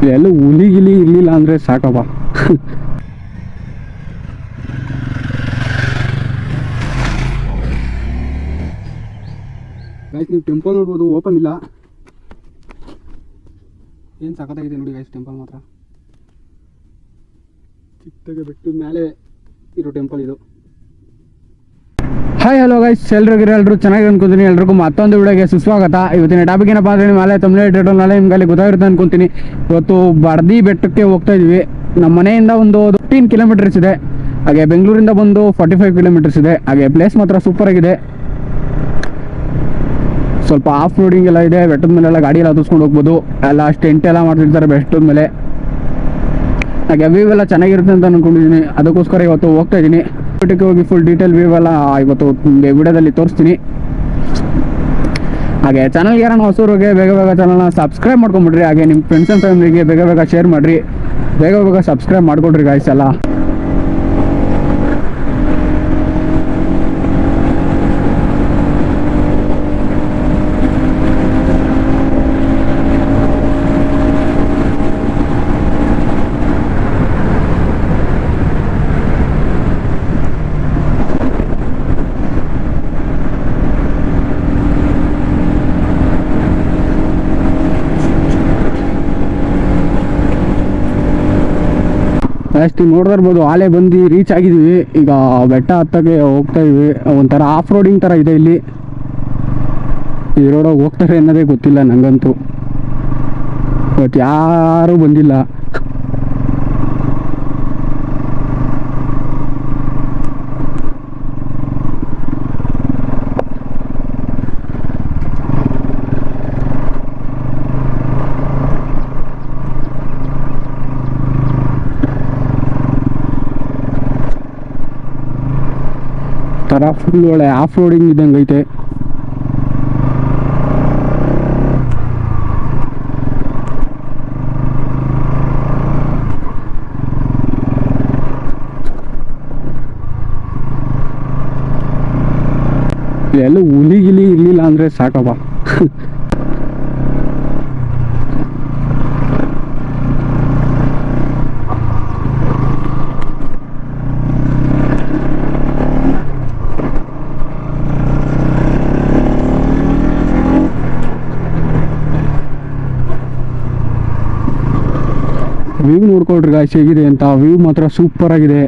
ಎಲ್ಲೂ ಹುಲಿ ಗಿಲಿ ಇರಲಿಲ್ಲ ಅಂದರೆ ಸಾಕಪ್ಪ. ಗೈಸ್ ನೀವು ಟೆಂಪಲ್ ನೋಡ್ಬೋದು, ಓಪನ್ ಇಲ್ಲ. ಏನು ಸಖತ್ತಾಗಿದೆ ನೋಡಿ ಗೈಸ್ ಟೆಂಪಲ್ ಮಾತ್ರ. ಚಿಕ್ಕದಾಗೆ ಬೆಟ್ಟದ ಮೇಲೆ ಇರೋ ಟೆಂಪಲ್ ಇದು. ಹಾಯ್ ಹಲೋ ಗೈಸ್, ಎಲ್ಲರೂ ಚೆನ್ನಾಗಿ ಅನ್ಕೊಂತೀನಿ. ಎಲ್ರಿಗೂ ಮತ್ತೊಂದು ವಿಡಿಯೋಗೆ ಸುಸ್ವಾಗತ. ಇವತ್ತಿನ ಟಾಪಿಕ್ ಏನಪ್ಪ ಅಂದರೆ ಮೇಲೆ ತಮಿಳು ಟೈಟಲ್ನಾಲೆ ನಿಮ್ಗೆ ಗೊತ್ತಾಗಿರುತ್ತೆ ಅನ್ಕೊಂತೀನಿ. ಇವತ್ತು ಬಡದಿ ಬೆಟ್ಟಕ್ಕೆ ಹೋಗ್ತಾ ಇದ್ವಿ. ನಮ್ಮ ಮನೆಯಿಂದ ಒಂದು 15 ಕಿಲೋಮೀಟರ್ಸ್ ಇದೆ. ಹಾಗೆ ಬೆಂಗಳೂರಿಂದ ಬಂದು 45 ಕಿಲೋಮೀಟರ್ಸ್ ಇದೆ. ಹಾಗೆ ಪ್ಲೇಸ್ ಮಾತ್ರ ಸೂಪರ್ ಆಗಿದೆ. ಸ್ವಲ್ಪ ಆಫ್ ರೋಡಿಂಗ್ ಎಲ್ಲ ಇದೆ. ಬೆಟ್ಟದ ಮೇಲೆಲ್ಲ ಗಾಡಿ ಎಲ್ಲ ಹತ್ತಿಸ್ಕೊಂಡು ಹೋಗ್ಬೋದು. ಎಲ್ಲ ಟೆಂಟ್ ಎಲ್ಲ ಮಾಡ್ತಿರ್ತಾರೆ ಬೆಟ್ಟದ ಮೇಲೆ. ಹಾಗೆ ವ್ಯೂ ಎಲ್ಲ ಚೆನ್ನಾಗಿರುತ್ತೆ ಅಂತ ಅನ್ಕೊಂಡಿದ್ದೀನಿ. ಅದಕ್ಕೋಸ್ಕರ ಇವತ್ತು ಹೋಗ್ತಾ ಇದ್ದೀನಿ. ಬೆಟ್ಟಕ್ಕೆ ಹೋಗಿ ಫುಲ್ ಡೀಟೇಲ್ ವ್ಯೂ ಎಲ್ಲ ಇವತ್ತು ನಿಮಗೆ ವಿಡಿಯೋದಲ್ಲಿ ತೋರಿಸ್ತೀನಿ. ಹಾಗೆ ಚಾನಲ್ಗೆ ಯಾರನ್ನ ಹೊಸೂರಿಗೆ ಬೇಗ ಚಾನಲ್ನ ಸಬ್ಸ್ಕ್ರೈಬ್ ಮಾಡ್ಕೊಂಬಿಡ್ರಿ. ಹಾಗೆ ನಿಮ್ಮ ಫ್ರೆಂಡ್ಸ್ ಆ್ಯಂಡ್ ಫ್ಯಾಮಿಲಿಗೆ ಬೇಗ ಶೇರ್ ಮಾಡಿರಿ. ಬೇಗ ಸಬ್ಸ್ಕ್ರೈಬ್ ಮಾಡ್ಕೊಡ್ರಿ ಗಾಯ್ಸ್ ಎಲ್ಲ. ಅಷ್ಟು ನೋಡ್ತಾ ಇರ್ಬೋದು, ಆಲೆ ಬಂದು ರೀಚ್ ಆಗಿದ್ವಿ. ಈಗ ಬೆಟ್ಟ ಹತ್ತಕ್ಕೆ ಹೋಗ್ತಾ ಇದ್ವಿ. ಒಂಥರ ಆಫ್ ರೋಡಿಂಗ್ ಥರ ಇದೆ ಇಲ್ಲಿ. ಈ ರೋಡಾಗ ಹೋಗ್ತಾರೆ ಅನ್ನೋದೇ ಗೊತ್ತಿಲ್ಲ ನನಗಂತೂ. ಬಟ್ ಯಾರೂ ಬಂದಿಲ್ಲ. ಥರ ಫುಲ್ ಒಳ್ಳೆ ಆಫ್ ರೋಡಿಂಗ್ ಇದ್ದಂಗೆ ಐತೆ. ಎಲ್ಲೂ ಹುಲಿ ಗಿಲಿ ಇರಲಿಲ್ಲ ಅಂದರೆ ಸಾಕಪ್ಪ. ವ್ಯೂ ನೋಡ್ಕೊಳ್ರಿ ಗಾಯ್ಸ್ ಹೇಗಿದೆ ಅಂತ. ವ್ಯೂ ಮಾತ್ರ ಸೂಪರ್ ಆಗಿದೆ.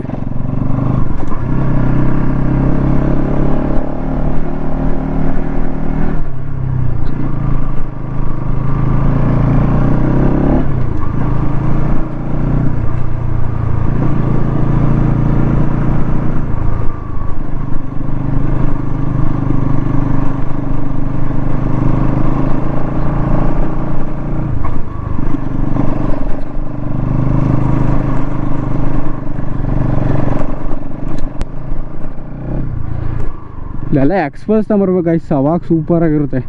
ಇಲ್ಲೆಲ್ಲ ಎಕ್ಸ್ಪ್ರೆಸ್ ತಗೊಂಬರ್ಬೇಕಾಯ್ತು, ಅವಾಗ ಸೂಪರ್ ಆಗಿರುತ್ತೆ.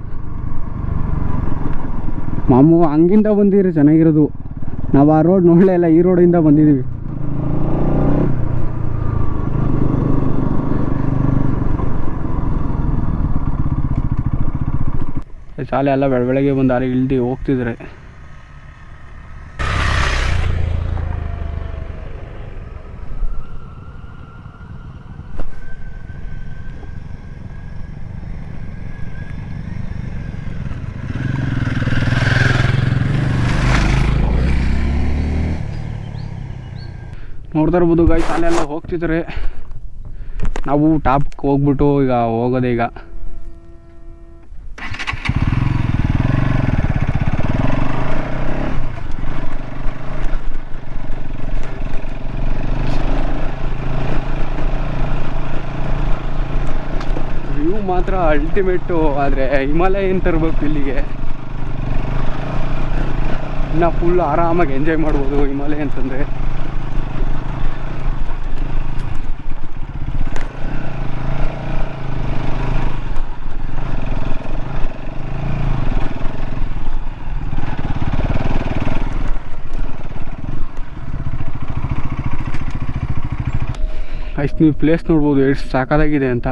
ಮಾಮೂ ಹಂಗಿಂದ ಬಂದಿರಿ ಚೆನ್ನಾಗಿರೋದು. ನಾವು ಆ ರೋಡ್ ನೋಡಲೇ ಇಲ್ಲ, ಈ ರೋಡಿಂದ ಬಂದಿದ್ದೀವಿ. ಶಾಲೆ ಎಲ್ಲ ಬೆಳಗ್ಗೆ ಬಂದು ಅಲ್ಲಿ ಇಳ್ದು ಹೋಗ್ತಿದ್ರೆ. ನೋಡ್ತಾ ಇರ್ಬೋದು ಗಾಯ್ಸ್, ಅಲ್ಲೆಲ್ಲ ಹೋಗ್ತಿದ್ದಾರೆ. ನಾವು ಟಾಪ್ಗೆ ಹೋಗ್ಬಿಟ್ಟು ಈಗ ಹೋಗೋದೆ. ಈಗ ವ್ಯೂ ಮಾತ್ರ ಅಲ್ಟಿಮೇಟು. ಆದರೆ ಹಿಮಾಲಯ ಏನು ತರಬೇಕು ಇಲ್ಲಿಗೆ, ಇನ್ನು ಫುಲ್ ಆರಾಮಾಗಿ ಎಂಜಾಯ್ ಮಾಡ್ಬೋದು ಹಿಮಾಲಯ ಅಂತಂದರೆ. ಅಷ್ಟು ನೀವು ಪ್ಲೇಸ್ ನೋಡ್ಬೋದು ಎಷ್ಟು ಸಾಕಾಗಿದೆ ಅಂತ.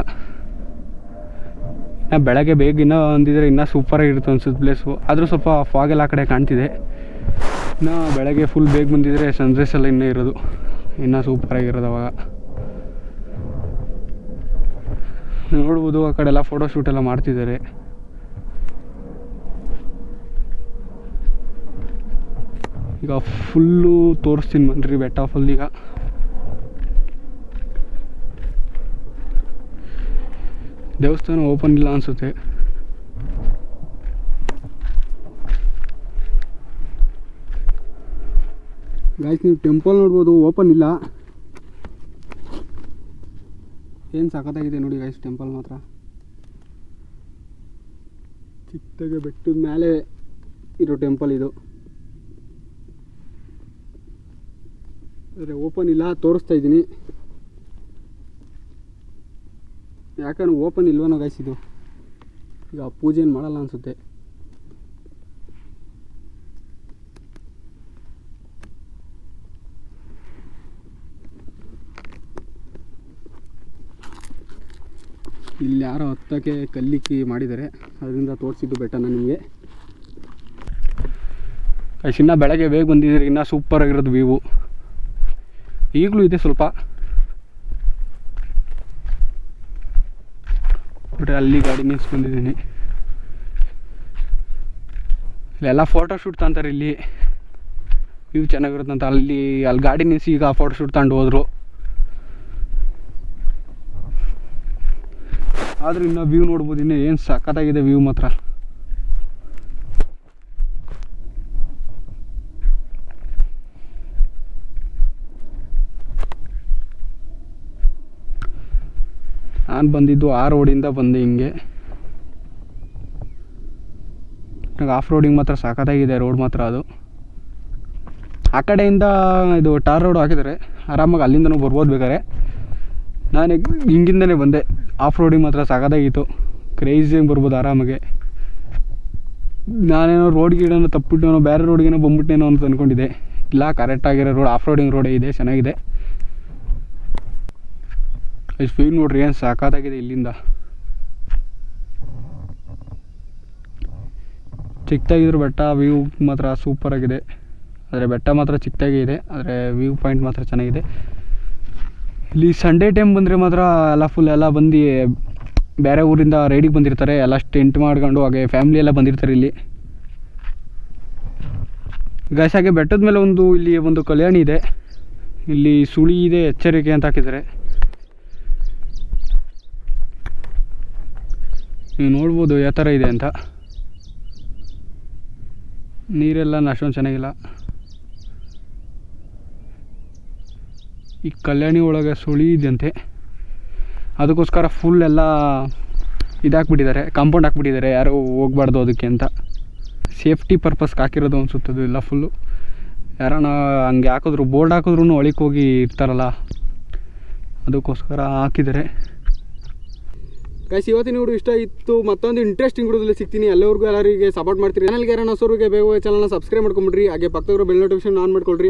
ಬೆಳಗ್ಗೆ ಬೇಗ ಇನ್ನೂ ಅಂದಿದ್ರೆ ಇನ್ನೂ ಸೂಪರಾಗಿರುತ್ತೆ ಅನ್ಸುತ್ತೆ ಪ್ಲೇಸು. ಆದರೂ ಸ್ವಲ್ಪ ಫಾಗೆಲ್ಲ ಆ ಕಡೆ ಕಾಣ್ತಿದೆ. ಇನ್ನು ಬೆಳಗ್ಗೆ ಫುಲ್ ಬೇಗ ಬಂದಿದ್ರೆ ಸನ್ರೈಸ್ ಎಲ್ಲ ಇನ್ನೂ ಇರೋದು, ಇನ್ನೂ ಸೂಪರಾಗಿರೋದು ಅವಾಗ. ನೋಡ್ಬೋದು ಆ ಕಡೆ ಎಲ್ಲ ಫೋಟೋಶೂಟ್ ಎಲ್ಲ ಮಾಡ್ತಿದ್ದಾರೆ. ಈಗ ಫುಲ್ಲು ತೋರಿಸ್ತೀನಿ ಬನ್ನಿರಿ ಬೆಟ್ಟ ಫುಲ್. ಈಗ ದೇವಸ್ಥಾನ ಓಪನ್ ಇಲ್ಲ ಅನಿಸುತ್ತೆ. ಗಾಯ್ಸ್ ನೀವು ಟೆಂಪಲ್ ನೋಡ್ಬೋದು, ಓಪನ್ ಇಲ್ಲ. ಏನು ಸಖತ್ತಾಗಿದೆ ನೋಡಿ ಗಾಯ್ಸ್ ಟೆಂಪಲ್ ಮಾತ್ರ. ಚಿಕ್ಕದಾಗೆ ಬೆಟ್ಟದ ಮೇಲೆ ಇರೋ ಟೆಂಪಲ್ ಇದು. ಆದರೆ ಓಪನ್ ಇಲ್ಲ, ತೋರಿಸ್ತಾ ಇದ್ದೀನಿ. ಯಾಕಂದ್ರೆ ಓಪನ್ ಇಲ್ವನೋ ಗಾಯ್ಸ್ ಇದು. ಈಗ ಪೂಜೆ ಏನು ಮಾಡಲ್ಲ ಅನಿಸುತ್ತೆ. ಇಲ್ಲಿ ಯಾರೋ ಹತ್ತಕ್ಕೆ ಕಲ್ಲಿಕ್ಕಿ ಮಾಡಿದ್ದಾರೆ, ಅದರಿಂದ ತೋರಿಸಿದ್ದು ಬೆಟ್ಟನ ನಿಮಗೆ. ಇನ್ನು ಬೆಳಗ್ಗೆ ಬೇಗ ಬಂದಿದ್ದೀರಿ, ಇನ್ನೂ ಸೂಪರಾಗಿರೋದು ವ್ಯೂ. ಈಗಲೂ ಇದೆ ಸ್ವಲ್ಪ. ನೋಡ್ರಿ ಅಲ್ಲಿ ಗಾಡಿ ನಿಲ್ಸ್ಕೊಂಡಿದ್ದೀನಿ. ಇಲ್ಲೆಲ್ಲ ಫೋಟೋಶೂಟ್ ತಗೊಂತಾರೆ. ಇಲ್ಲಿ ವ್ಯೂ ಚೆನ್ನಾಗಿರುತ್ತಂತ ಅಲ್ಲಿ ಗಾಡಿ ನಿಲ್ಲಿಸಿ ಈಗ ಫೋಟೋಶೂಟ್ ತಗೊಂಡು ಹೋದರು. ಆದರೂ ಇನ್ನೂ ವ್ಯೂ ನೋಡ್ಬೋದು. ಇನ್ನೂ ಏನು ಸಖತ್ತಾಗಿದೆ ವ್ಯೂ ಮಾತ್ರ. ನಾನು ಬಂದಿದ್ದು ಆ ರೋಡಿಂದ ಬಂದೆ ಹಿಂಗೆ. ನನಗೆ ಆಫ್ ರೋಡಿಂಗ್ ಮಾತ್ರ ಸಖತ್ತಾಗಿದೆ ರೋಡ್ ಮಾತ್ರ. ಅದು ಆ ಕಡೆಯಿಂದ ಇದು ಟಾರ್ ರೋಡ್ ಹಾಕಿದ್ದಾರೆ, ಆರಾಮಾಗಿ ಅಲ್ಲಿಂದನೂ ಬರ್ಬೋದು ಬೇಕಾದ್ರೆ. ನಾನು ಹಿಂಗಿಂದನೇ ಬಂದೆ. ಆಫ್ ರೋಡಿಂಗ್ ಮಾತ್ರ ಸಖತ್ತಾಗಿತ್ತು, ಕ್ರೇಜಿಯಾಗಿ ಬರ್ಬೋದು ಆರಾಮಾಗೆ. ನಾನೇನೋ ರೋಡ್ ಗಿಡನೋ ತಪ್ಪಿಟ್ಟೇನೋ ಬೇರೆ ರೋಡ್ಗೇನೋ ಬಂದ್ಬಿಟ್ಟೇನೋ ಅಂತ ಅಂದ್ಕೊಂಡಿದ್ದೆ. ಇಲ್ಲ, ಕರೆಕ್ಟಾಗಿರೋ ರೋಡ್, ಆಫ್ ರೋಡಿಂಗ್ ರೋಡೇ ಇದೆ, ಚೆನ್ನಾಗಿದೆ. ಇಷ್ಟು ವ್ಯೂ ನೋಡ್ರಿ ಏನು ಸಾಕಾಗಿದೆ ಇಲ್ಲಿಂದ. ಚಿಕ್ಕದಾಗಿದ್ರು ಬೆಟ್ಟ, ವ್ಯೂ ಮಾತ್ರ ಸೂಪರಾಗಿದೆ. ಆದರೆ ಬೆಟ್ಟ ಮಾತ್ರ ಚಿಕ್ಕದಾಗಿ ಇದೆ, ಆದರೆ ವ್ಯೂ ಪಾಯಿಂಟ್ ಮಾತ್ರ ಚೆನ್ನಾಗಿದೆ. ಇಲ್ಲಿ ಸಂಡೇ ಟೈಮ್ ಬಂದರೆ ಮಾತ್ರ ಎಲ್ಲ ಫುಲ್ ಎಲ್ಲ ಬಂದು ಬೇರೆ ಊರಿಂದ ರೈಡಿಗೆ ಬಂದಿರ್ತಾರೆ. ಎಲ್ಲ ಟೆಂಟ್ ಮಾಡ್ಕೊಂಡು ಹಾಗೆ ಫ್ಯಾಮಿಲಿ ಎಲ್ಲ ಬಂದಿರ್ತಾರೆ ಇಲ್ಲಿ. ಗಾಯ್ಸ್ ಹಾಗೆ ಬೆಟ್ಟದ ಮೇಲೆ ಇಲ್ಲಿ ಒಂದು ಕಲ್ಯಾಣಿ ಇದೆ. ಇಲ್ಲಿ ಸುಳಿ ಇದೆ, ಎಚ್ಚರಿಕೆ ಅಂತ ಹಾಕಿದ್ದಾರೆ. ನೀವು ನೋಡ್ಬೋದು ಯಾವ ಥರ ಇದೆ ಅಂತ. ನೀರೆಲ್ಲ ಅಷ್ಟೊಂದು ಚೆನ್ನಾಗಿಲ್ಲ. ಈ ಕಲ್ಯಾಣಿ ಒಳಗೆ ಸುಳಿ ಇದೆಯಂತೆ, ಅದಕ್ಕೋಸ್ಕರ ಫುಲ್ ಎಲ್ಲ ಇದಾಕ್ಬಿಟ್ಟಿದ್ದಾರೆ, ಕಾಂಪೌಂಡ್ ಹಾಕ್ಬಿಟ್ಟಿದ್ದಾರೆ, ಯಾರು ಹೋಗ್ಬಾರ್ದು ಅದಕ್ಕೆ ಅಂತ. ಸೇಫ್ಟಿ ಪರ್ಪಸ್ಗೆ ಹಾಕಿರೋದು ಅನಿಸುತ್ತದು ಎಲ್ಲ ಫುಲ್ಲು. ಯಾರನ್ನ ಹಂಗೆ ಹಾಕಿದ್ರು, ಬೋರ್ಡ್ ಹಾಕಿದ್ರೂ ಒಳಕ್ಕೆ ಹೋಗಿ ಇರ್ತಾರಲ್ಲ, ಅದಕ್ಕೋಸ್ಕರ ಹಾಕಿದ್ದಾರೆ. ಗೈಸ್ ಇವತ್ತಿನ ವಿಡಿಯೋ ಇಷ್ಟ ಇತ್ತು. ಮತ್ತೊಂದು ಇಂಟ್ರೆಸ್ಟಿಂಗ್ ವಿಡಿಯೋದಲ್ಲಿ ಸಿಗ್ತೀನಿ. ಎಲ್ಲರಿಗೂ ಎಲ್ಲರಿಗೆ ಸಪೋರ್ಟ್ ಮಾಡ್ತೀರಿ. ಚಾನಲ್ಗೆ ಯಾರನ್ನ ಹೊಸರಿಗೆ ಬೇಗ ಚಾನಲ್ನ ಸಬ್ಸ್ಕ್ರೈಬ್ ಮಾಡ್ಕೊಂಬಿಡ್ರಿ. ಹಾಗೆ ಪಕ್ಕದವರು ಬೆಲ್ ನೋಟಿಫಿಕೇಶನ್ ಆನ್ ಮಾಡ್ಕೊಳ್ರಿ.